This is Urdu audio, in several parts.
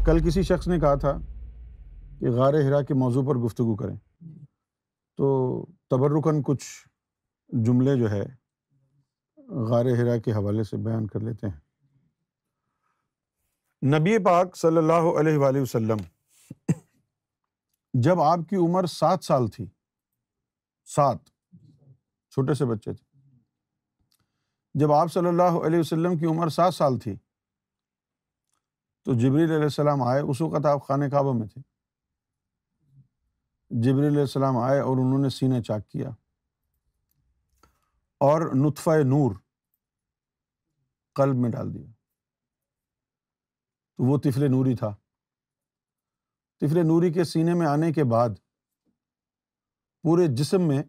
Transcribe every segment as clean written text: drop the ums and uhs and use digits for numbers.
کل کسی شخص نے کہا تھا کہ غار حرا کے موضوع پر گفتگو کریں، تو تبرکاً کچھ جملے جو ہے غار حرا کے حوالے سے بیان کر لیتے ہیں۔ نبی پاک صلی اللہ علیہ وآلہ وسلم جب آپ کی عمر 7 سال تھی، 7 چھوٹے سے بچے تھے، جب آپ صلی اللہ علیہ وسلم کی عمر 7 سال تھی تو جبریل علیہ السلام آئے۔ اس وقت آپ خانہ کعبہ میں تھے۔ جبریل علیہ السلام آئے اور انہوں نے سینہ چاک کیا اور نطفہ نور قلب میں ڈال دیا، تو وہ طفل نوری تھا۔ طفل نوری کے سینے میں آنے کے بعد پورے جسم میں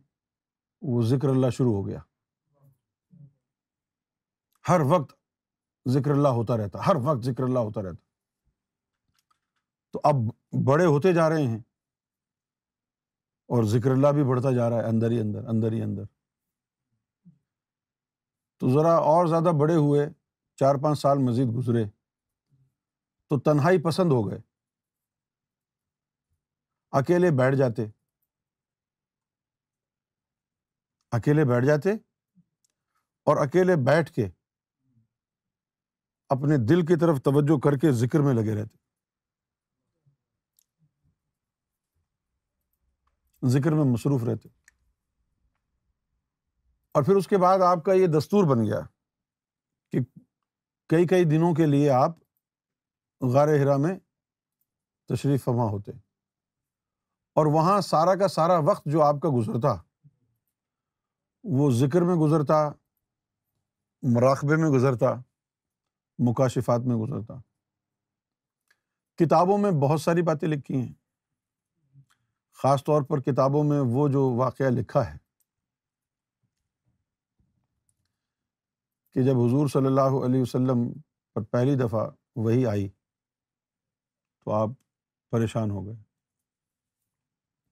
وہ ذکر اللہ شروع ہو گیا۔ ہر وقت ذکر اللہ ہوتا رہتا، ہر وقت ذکر اللہ ہوتا رہتا۔ تو اب بڑے ہوتے جا رہے ہیں اور ذکر اللہ بھی بڑھتا جا رہا ہے، اندر ہی اندر، اندر ہی اندر۔ تو ذرا اور زیادہ بڑے ہوئے، 4-5 سال مزید گزرے تو تنہائی پسند ہو گئے، اکیلے بیٹھ جاتے اور اکیلے بیٹھ کے اپنے دل کی طرف توجہ کر کے ذکر میں لگے رہتے، ذکر میں مصروف رہتے۔ اور پھر اس کے بعد آپ کا یہ دستور بن گیا کہ کئی دنوں کے لیے آپ غار حرا میں تشریف فرما ہوتے، اور وہاں سارا کا سارا وقت جو آپ کا گزرتا وہ ذکر میں گزرتا، مراقبے میں گزرتا، مکاشفات میں گزرتا۔ کتابوں میں بہت ساری باتیں لکھی ہیں، خاص طور پر کتابوں میں وہ جو واقعہ لکھا ہے کہ جب حضور صلی اللہ علیہ وسلم پر پہلی دفعہ وحی آئی تو آپ پریشان ہو گئے،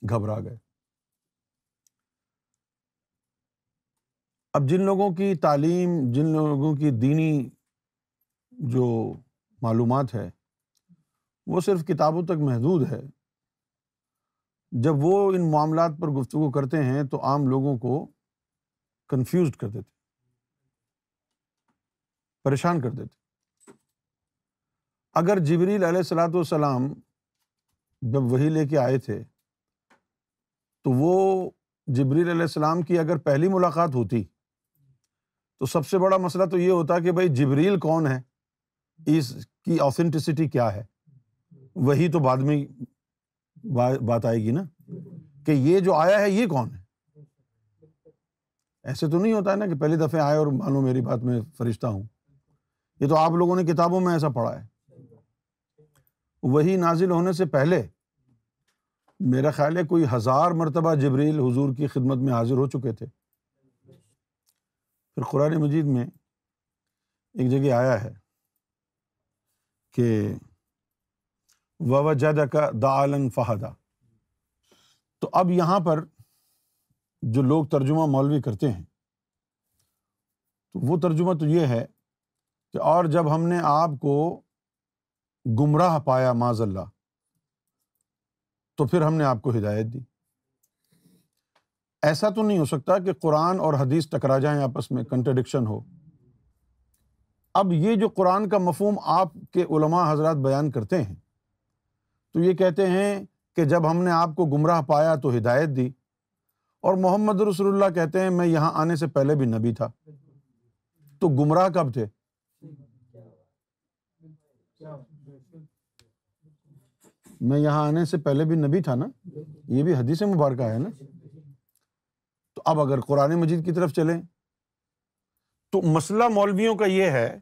گھبرا گئے۔ اب جن لوگوں کی تعلیم، جن لوگوں کی دینی جو معلومات ہے وہ صرف کتابوں تک محدود ہے، جب وہ ان معاملات پر گفتگو کرتے ہیں تو عام لوگوں کو کنفیوزڈ کر دیتے، پریشان کر دیتے۔ اگر جبریل علیہ الصلوۃ والسلام جب وحی لے کے آئے تھے تو وہ جبریل علیہ السلام کی اگر پہلی ملاقات ہوتی تو سب سے بڑا مسئلہ تو یہ ہوتا کہ بھائی جبریل کون ہے، اس کی آتھینٹسٹی کیا ہے۔ وہی تو بعد میں بات آئے گی نا کہ یہ جو آیا ہے یہ کون ہے۔ ایسے تو نہیں ہوتا ہے نا کہ پہلی دفعہ آئے اور مانو میری بات میں فرشتہ ہوں۔ یہ تو آپ لوگوں نے کتابوں میں ایسا پڑھا ہے۔ وہی نازل ہونے سے پہلے میرا خیال ہے کوئی 1000 مرتبہ جبریل حضور کی خدمت میں حاضر ہو چکے تھے۔ پھر قرآن مجید میں ایک جگہ آیا ہے کہ وَوَجَدَكَ ضَالًّا فَہَدَىٰ۔ تو اب یہاں پر جو لوگ ترجمہ مولوی کرتے ہیں تو وہ ترجمہ تو یہ ہے کہ اور جب ہم نے آپ کو گمراہ پایا معاذ اللہ تو پھر ہم نے آپ کو ہدایت دی۔ ایسا تو نہیں ہو سکتا کہ قرآن اور حدیث ٹکرا جائیں آپس میں، کنٹرڈکشن ہو۔ اب یہ جو قرآن کا مفہوم آپ کے علماء حضرات بیان کرتے ہیں تو یہ کہتے ہیں کہ جب ہم نے آپ کو گمراہ پایا تو ہدایت دی، اور محمد رسول اللہ کہتے ہیں میں یہاں آنے سے پہلے بھی نبی تھا۔ تو گمراہ کب تھے؟ میں یہاں آنے سے پہلے بھی نبی تھا نا، یہ بھی حدیث مبارکہ ہے نا۔ تو اب اگر قرآن مجید کی طرف چلیں تو مسئلہ مولویوں کا یہ ہے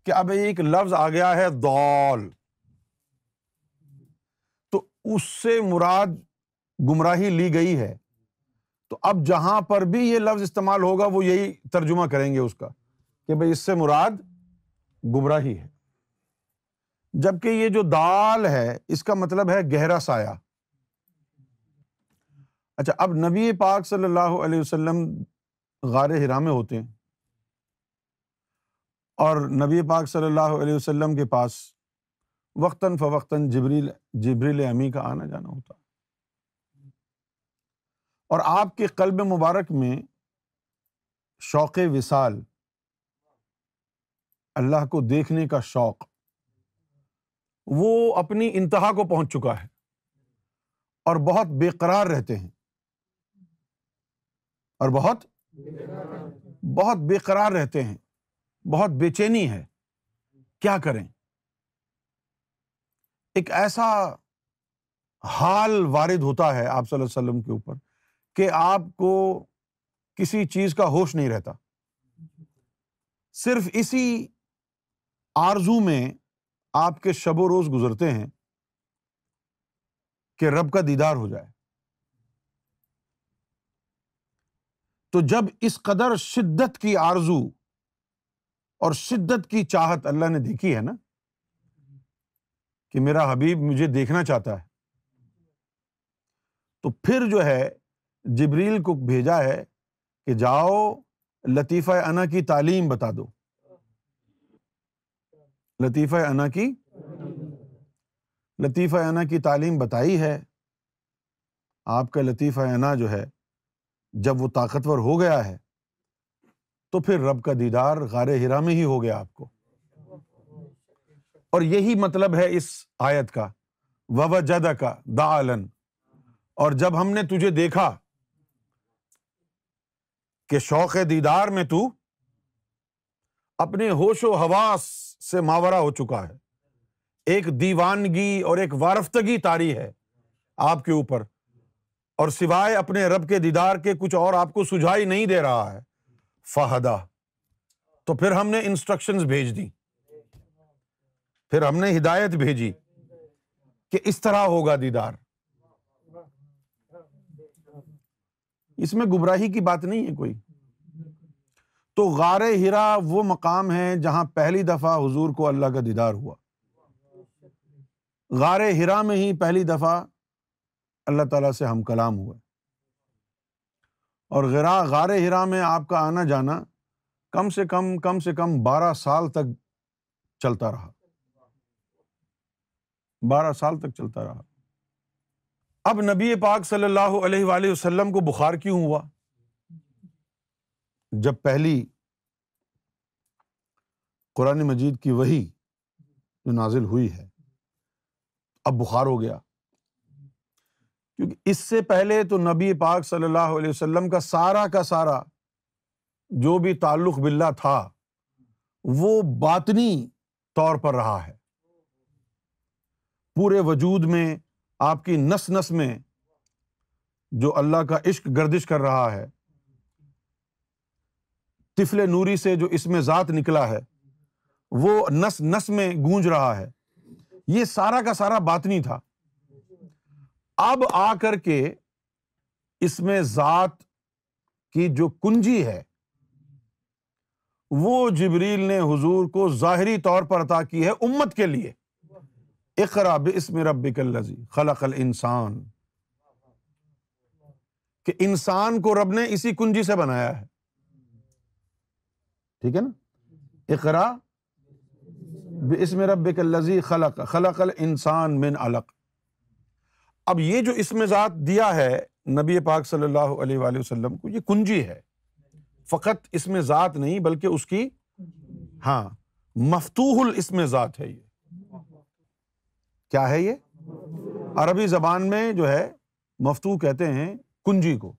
کہ اب ایک لفظ آ گیا ہے ضال، تو اس سے مراد گمراہی لی گئی ہے، تو اب جہاں پر بھی یہ لفظ استعمال ہوگا وہ یہی ترجمہ کریں گے اس کا کہ بھئی اس سے مراد گمراہی ہے، جبکہ یہ جو دال ہے اس کا مطلب ہے گہرا سایہ۔ اچھا، اب نبی پاک صلی اللہ علیہ وسلم غار حرا میں ہوتے ہیں اور نبی پاک صلی اللہ علیہ وسلم کے پاس وقتاً فوقتاً جبریل امی کا آنا جانا ہوتا، اور آپ کے قلب مبارک میں شوق وصال، اللہ کو دیکھنے کا شوق، وہ اپنی انتہا کو پہنچ چکا ہے اور بہت بے قرار رہتے ہیں، اور بہت بے قرار رہتے ہیں، بہت بے چینی ہے، کیا کریں؟ ایک ایسا حال وارد ہوتا ہے آپ صلی اللہ علیہ وسلم کے اوپر کہ آپ کو کسی چیز کا ہوش نہیں رہتا، صرف اسی آرزو میں آپ کے شب و روز گزرتے ہیں کہ رب کا دیدار ہو جائے۔ تو جب اس قدر شدت کی آرزو اور شدت کی چاہت اللہ نے دیکھی ہے نا کہ میرا حبیب مجھے دیکھنا چاہتا ہے، تو پھر جو ہے جبریل کو بھیجا ہے کہ جاؤ لطیفہ انا کی تعلیم بتا دو۔ لطیفہ انا کی تعلیم بتائی ہے۔ آپ کا لطیفہ انا جو ہے جب وہ طاقتور ہو گیا ہے تو پھر رب کا دیدار غار حرا میں ہی ہو گیا آپ کو۔ اور یہی مطلب ہے اس آیت کا، وَوَجَدَكَ ضَالًا، اور جب ہم نے تجھے دیکھا کہ شوق دیدار میں تو اپنے ہوش و حواس سے ماورا ہو چکا ہے، ایک دیوانگی اور ایک وارفتگی طاری ہے آپ کے اوپر، اور سوائے اپنے رب کے دیدار کے کچھ اور آپ کو سجھائی نہیں دے رہا ہے، فہدا، تو پھر ہم نے انسٹرکشنز بھیج دی، پھر ہم نے ہدایت بھیجی کہ اس طرح ہوگا دیدار۔ اس میں گمراہی کی بات نہیں ہے کوئی۔ تو غار حرا وہ مقام ہے جہاں پہلی دفعہ حضور کو اللہ کا دیدار ہوا، غار حرا میں ہی پہلی دفعہ اللہ تعالیٰ سے ہم کلام ہوئے، اور غار حرا میں آپ کا آنا جانا کم سے کم 12 سال تک چلتا رہا، 12 سال تک چلتا رہا۔ اب نبی پاک صلی اللہ علیہ وآلہ وسلم کو بخار کیوں ہوا؟ جب پہلی قرآن مجید کی وحی جو نازل ہوئی ہے، اب بخار ہو گیا، کیونکہ اس سے پہلے تو نبی پاک صلی اللہ علیہ وسلم کا سارا جو بھی تعلق باللہ تھا وہ باطنی طور پر رہا ہے، پورے وجود میں آپ کی نس نس میں جو اللہ کا عشق گردش کر رہا ہے، طفل نوری سے جو اسم ذات نکلا ہے وہ نس نس میں گونج رہا ہے، یہ سارا کا سارا باطنی تھا۔ اب آ کر کے اسم ذات کی جو کنجی ہے وہ جبریل نے حضور کو ظاہری طور پر عطا کی ہے امت کے لیے، اقرأ باسم ربک الذی خلق الانسان، کہ انسان کو رب نے اسی کنجی سے بنایا ہے، ٹھیک ہے نا؟ اقرأ باسم ربک الذی خلق الانسان من علق۔ اب یہ جو اسم ذات دیا ہے نبی پاک صلی اللہ علیہ وآلہ وسلم کو، یہ کنجی ہے، فقط اسم ذات نہیں بلکہ اس کی مفتوح الاسم ذات ہے۔ یہ کیا ہے؟ یہ عربی زبان میں جو ہے مفتوح کہتے ہیں کنجی کو،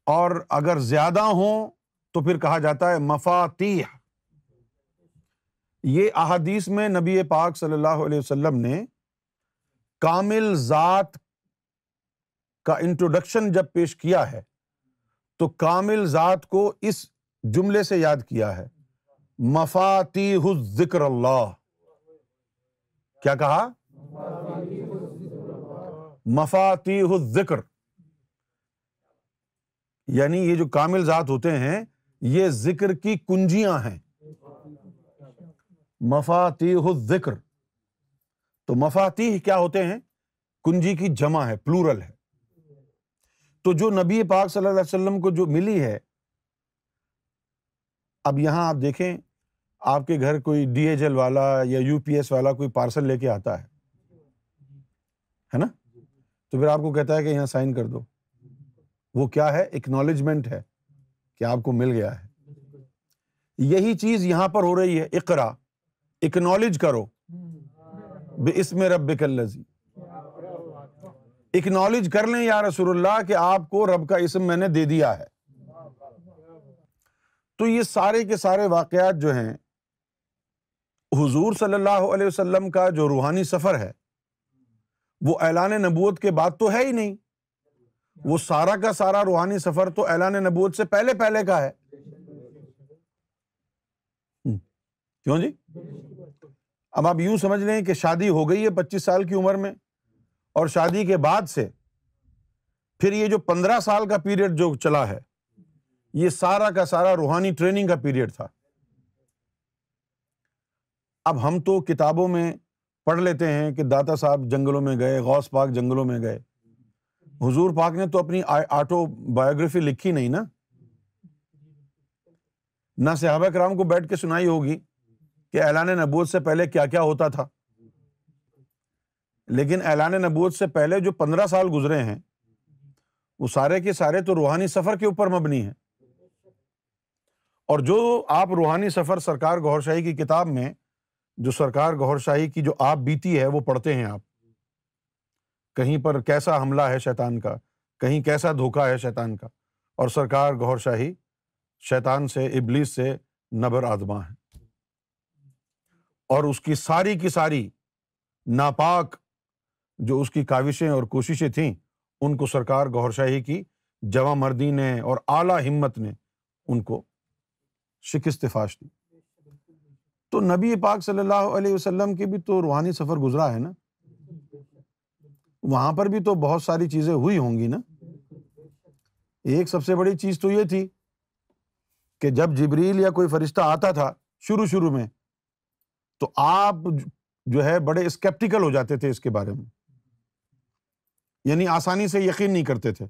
اور اگر زیادہ ہوں تو پھر کہا جاتا ہے مفاتیح۔ یہ احادیث میں نبی پاک صلی اللہ علیہ وسلم نے کامل ذات کا انٹروڈکشن جب پیش کیا ہے تو کامل ذات کو اس جملے سے یاد کیا ہے، مفاتیح الذکر اللہ۔ کیا کہا؟ مفاتیح الذکر، یعنی یہ جو کامل ذات ہوتے ہیں یہ ذکر کی کنجیاں ہیں، مفاتیح الذکر۔ تو مفاتیح کیا ہوتے ہیں؟ کنجی کی جمع ہے، پلورل ہے۔ تو جو نبی پاک صلی اللہ علیہ وسلم کو جو ملی ہے، اب یہاں آپ دیکھیں آپ کے گھر کوئی DHL والا یا UPS والا کوئی پارسل لے کے آتا ہے نا, تو پھر آپ کو کہتا ہے کہ یہاں سائن کر دو. وہ کیا ہے؟ ایکنالجمنٹ ہے کہ آپ کو مل گیا ہے. یہی چیز یہاں پر ہو رہی ہے. اقرا, اکنالج کرو باسم ربک الذی. اکنالج کر لیں یا رسول اللہ کہ آپ کو رب کا اسم میں نے دے دیا ہے. تو یہ سارے کے سارے واقعات جو ہیں, حضور صلی اللہ علیہ وسلم کا جو روحانی سفر ہے وہ اعلان نبوت کے بعد تو ہے ہی نہیں. وہ سارا کا سارا روحانی سفر تو اعلان نبوت سے پہلے پہلے کا ہے. کیوں جی؟ اب آپ یوں سمجھ لیں کہ شادی ہو گئی ہے 25 سال کی عمر میں, اور شادی کے بعد سے پھر یہ جو 15 سال کا پیریڈ جو چلا ہے یہ سارا کا سارا روحانی ٹریننگ کا پیریڈ تھا. اب ہم تو کتابوں میں پڑھ لیتے ہیں کہ داتا صاحب جنگلوں میں گئے, غوث پاک جنگلوں میں گئے. حضور پاک نے تو اپنی آٹو بایوگرافی لکھی نہیں نا, نہ صحابہ کرام کو بیٹھ کے سنائی ہوگی کہ اعلان نبوت سے پہلے کیا کیا ہوتا تھا. لیکن اعلان نبوت سے پہلے جو 15 سال گزرے ہیں وہ سارے کے سارے تو روحانی سفر کے اوپر مبنی ہیں. اور جو آپ روحانی سفر سرکار گوھر شاہی کی کتاب میں, جو سرکار گوھر شاہی کی جو آپ بیتی ہے وہ پڑھتے ہیں آپ, کہیں پر کیسا حملہ ہے شیطان کا, کہیں کیسا دھوکہ ہے شیطان کا, اور سرکار گوھر شاہی شیطان سے, ابلیس سے نبر آزما ہے. اور اس کی ساری ناپاک جو اس کی کاوشیں اور کوششیں تھیں ان کو سرکار گوھر شاہی کی جواں مردی نے اور اعلیٰ ہمت نے ان کو شکست فاش دی. تو نبی پاک صلی اللہ علیہ وسلم کی بھی تو روحانی سفر گزرا ہے نا, وہاں پر بھی تو بہت ساری چیزیں ہوئی ہوں گی نا. ایک سب سے بڑی چیز تو یہ تھی کہ جب جبریل یا کوئی فرشتہ آتا تھا شروع میں تو آپ جو ہے بڑے اسکیپٹیکل ہو جاتے تھے اس کے بارے میں, یعنی آسانی سے یقین نہیں کرتے تھے.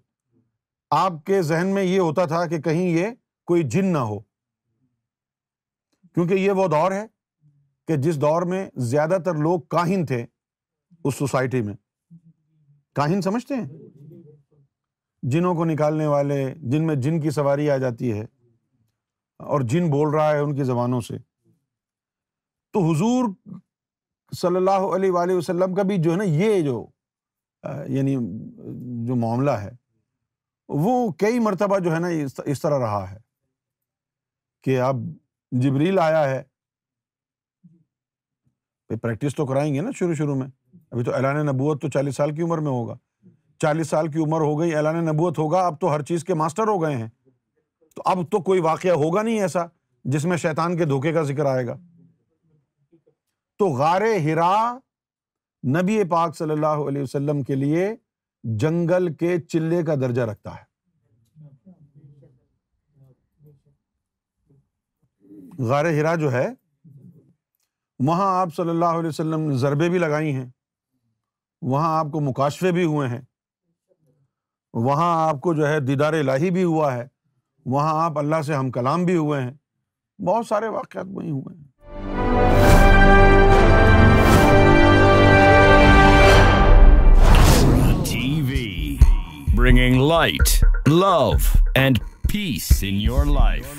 آپ کے ذہن میں یہ ہوتا تھا کہ کہیں یہ کوئی جن نہ ہو, کیونکہ یہ وہ دور ہے کہ جس دور میں زیادہ تر لوگ کاہن تھے. اس سوسائٹی میں کاہن سمجھتے ہیں جنوں کو نکالنے والے, جن میں جن کی سواری آ جاتی ہے اور جن بول رہا ہے ان کی زبانوں سے. تو حضور صلی اللہ علیہ وآلہ وسلم کا بھی جو ہے نا یہ جو یعنی جو معاملہ ہے وہ کئی مرتبہ جو ہے نا اس طرح رہا ہے کہ اب جبریل آیا ہے, پریکٹس تو کرائیں گے نا شروع میں. ابھی تو اعلان نبوت تو 40 سال کی عمر میں ہوگا, 40 سال کی عمر ہو گئی, اعلان نبوت ہوگا, اب تو ہر چیز کے ماسٹر ہو گئے ہیں. تو اب تو کوئی واقعہ ہوگا نہیں ایسا جس میں شیطان کے دھوکے کا ذکر آئے گا. تو غار حرا نبی پاک صلی اللہ علیہ وسلم کے لیے جنگل کے چلے کا درجہ رکھتا ہے. غار حرا جو ہے وہاں آپ صلی اللہ علیہ وسلم نے ضربیں بھی لگائی ہیں, وہاں آپ کو مکاشفے بھی ہوئے ہیں, وہاں آپ کو جو ہے دیدار الہی بھی ہوا ہے, وہاں آپ اللہ سے ہم کلام بھی ہوئے ہیں. بہت سارے واقعات وہیں ہوئے ہیں. Bringing light, love, and peace in your life.